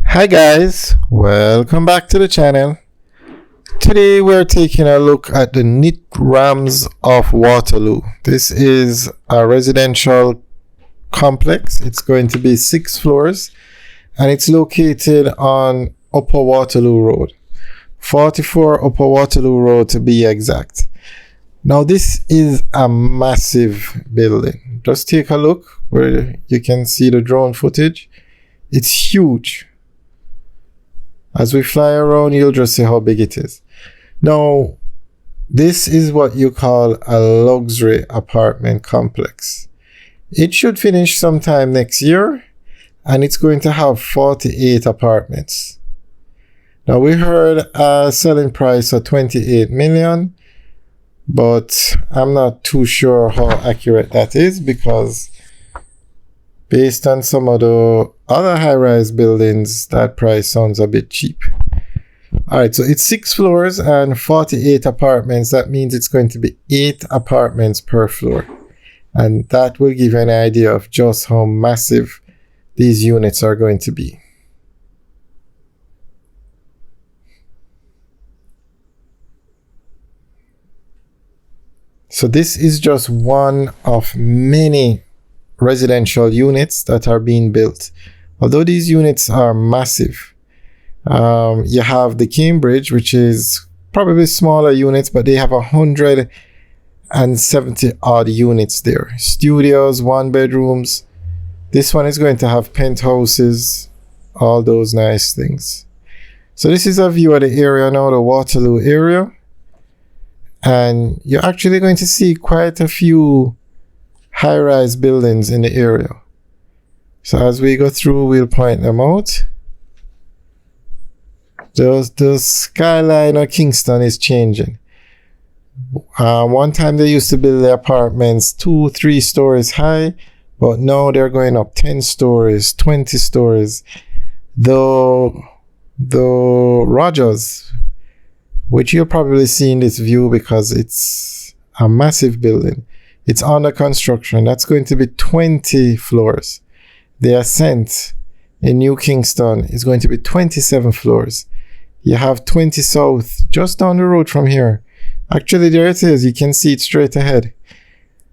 Hi guys, welcome back to the channel. Today we're taking a look at the Nitrams of Waterloo. This is a residential complex. It's going to be 6 floors and it's located on Upper Waterloo Road. 44 Upper Waterloo Road to be exact. Now this is a massive building. Just take a look where you can see the drone footage. It's huge. As we fly around, you'll just see how big it is. Now, this is what you call a luxury apartment complex. It should finish sometime next year, and it's going to have 48 apartments. Now, we heard a selling price of 28 million, but I'm not too sure how accurate that is because based on some of the other high-rise buildings, that price sounds a bit cheap. All right, so it's 6 floors and 48 apartments. That means it's going to be 8 apartments per floor. And that will give you an idea of just how massive these units are going to be. So this is just one of many residential units that are being built. Although these units are massive, you have the Cambridge, which is probably smaller units, but they have 170 odd units there. Studios, 1 bedrooms. This one is going to have penthouses, all those nice things. So this is a view of the area now, the Waterloo area. And you're actually going to see quite a few high-rise buildings in the area. So as we go through, we'll point them out. The skyline of Kingston is changing. One time they used to build the apartments 2-3 stories high, but now they're going up 10 stories, 20 stories. The Rogers, which you'll probably see in this view because it's a massive building. It's under construction. That's going to be 20 floors. The Ascent in New Kingston is going to be 27 floors. You have 20 South just down the road from here. Actually, there it is. You can see it straight ahead.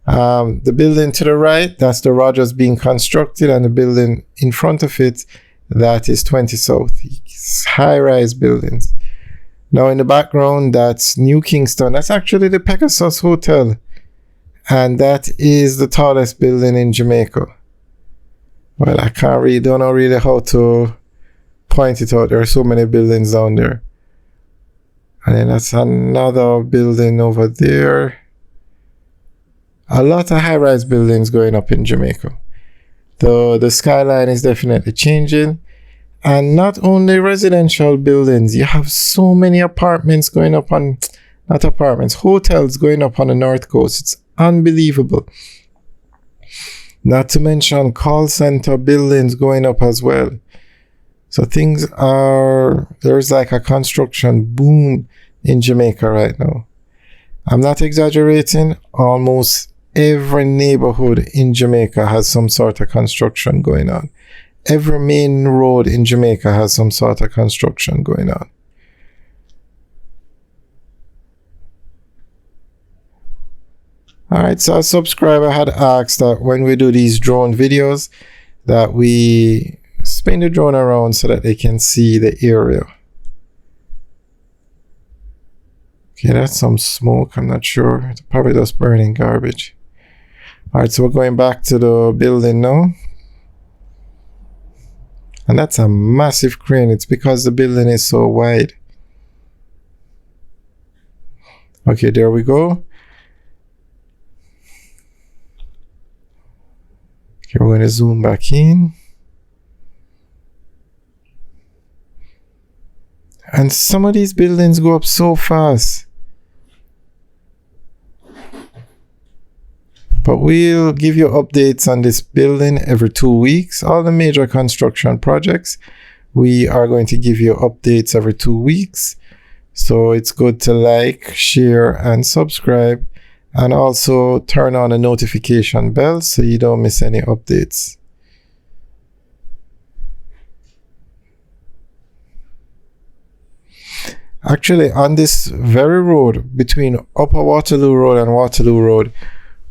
The building to the right, that's the Rogers being constructed, and the building in front of it, that is 20 South. It's high-rise buildings. Now in the background, that's New Kingston. That's actually the Pegasus Hotel. And that is the tallest building in Jamaica. Well, I don't know really how to point it out. There are so many buildings down there. And then that's another building over there. A lot of high-rise buildings going up in Jamaica. The skyline is definitely changing. And not only residential buildings, you have so many apartments going up on, not apartments, hotels going up on the North Coast. It's unbelievable. Not to mention call center buildings going up as well. So there's like a construction boom in Jamaica right now. I'm not exaggerating. Almost every neighborhood in Jamaica has some sort of construction going on. Every main road in Jamaica has some sort of construction going on. Alright, so a subscriber had asked that when we do these drone videos that we spin the drone around so that they can see the area. Okay, that's some smoke, I'm not sure. It's probably just burning garbage. Alright, so we're going back to the building now. And that's a massive crane. It's because the building is so wide. Okay, there we go. Okay, we're going to zoom back in. And some of these buildings go up so fast. But we'll give you updates on this building every 2 weeks. All the major construction projects, we are going to give you updates every 2 weeks. So it's good to like, share, and subscribe. And also turn on the notification bell so you don't miss any updates. Actually, on this very road between Upper Waterloo Road and Waterloo Road,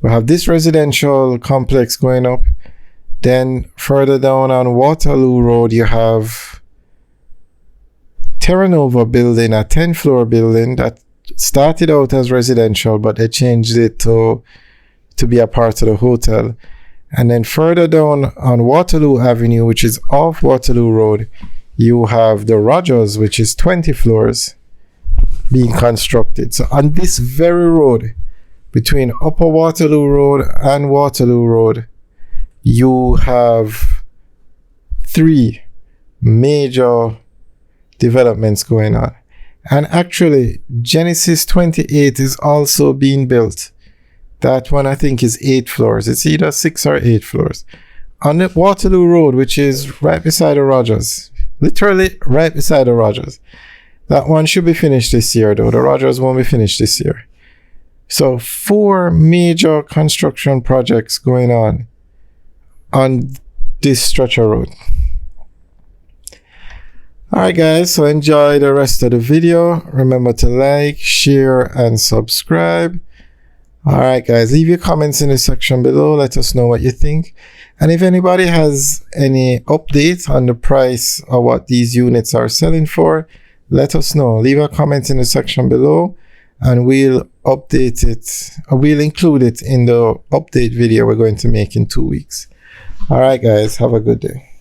we have this residential complex going up. Then further down on Waterloo Road, you have Terra Nova building, a 10-floor building that started out as residential, but they changed it to be a part of the hotel. And then further down on Waterloo Avenue, which is off Waterloo Road, you have the Rogers, which is 20 floors being constructed. So on this very road between Upper Waterloo Road and Waterloo Road, you have 3 major developments going on. And actually, Genesis 28 is also being built. That one I think is 8 floors. It's either 6 or 8 floors. On the Waterloo Road, which is right beside the Rogers, literally right beside the Rogers. That one should be finished this year, though. The Rogers won't be finished this year. So 4 major construction projects going on this stretch of road. Alright guys, so enjoy the rest of the video. Remember to like, share, and subscribe. Alright guys, leave your comments in the section below. Let us know what you think. And if anybody has any update on the price or what these units are selling for, let us know. Leave a comment in the section below and we'll update it. We'll include it in the update video we're going to make in 2 weeks. Alright guys, have a good day.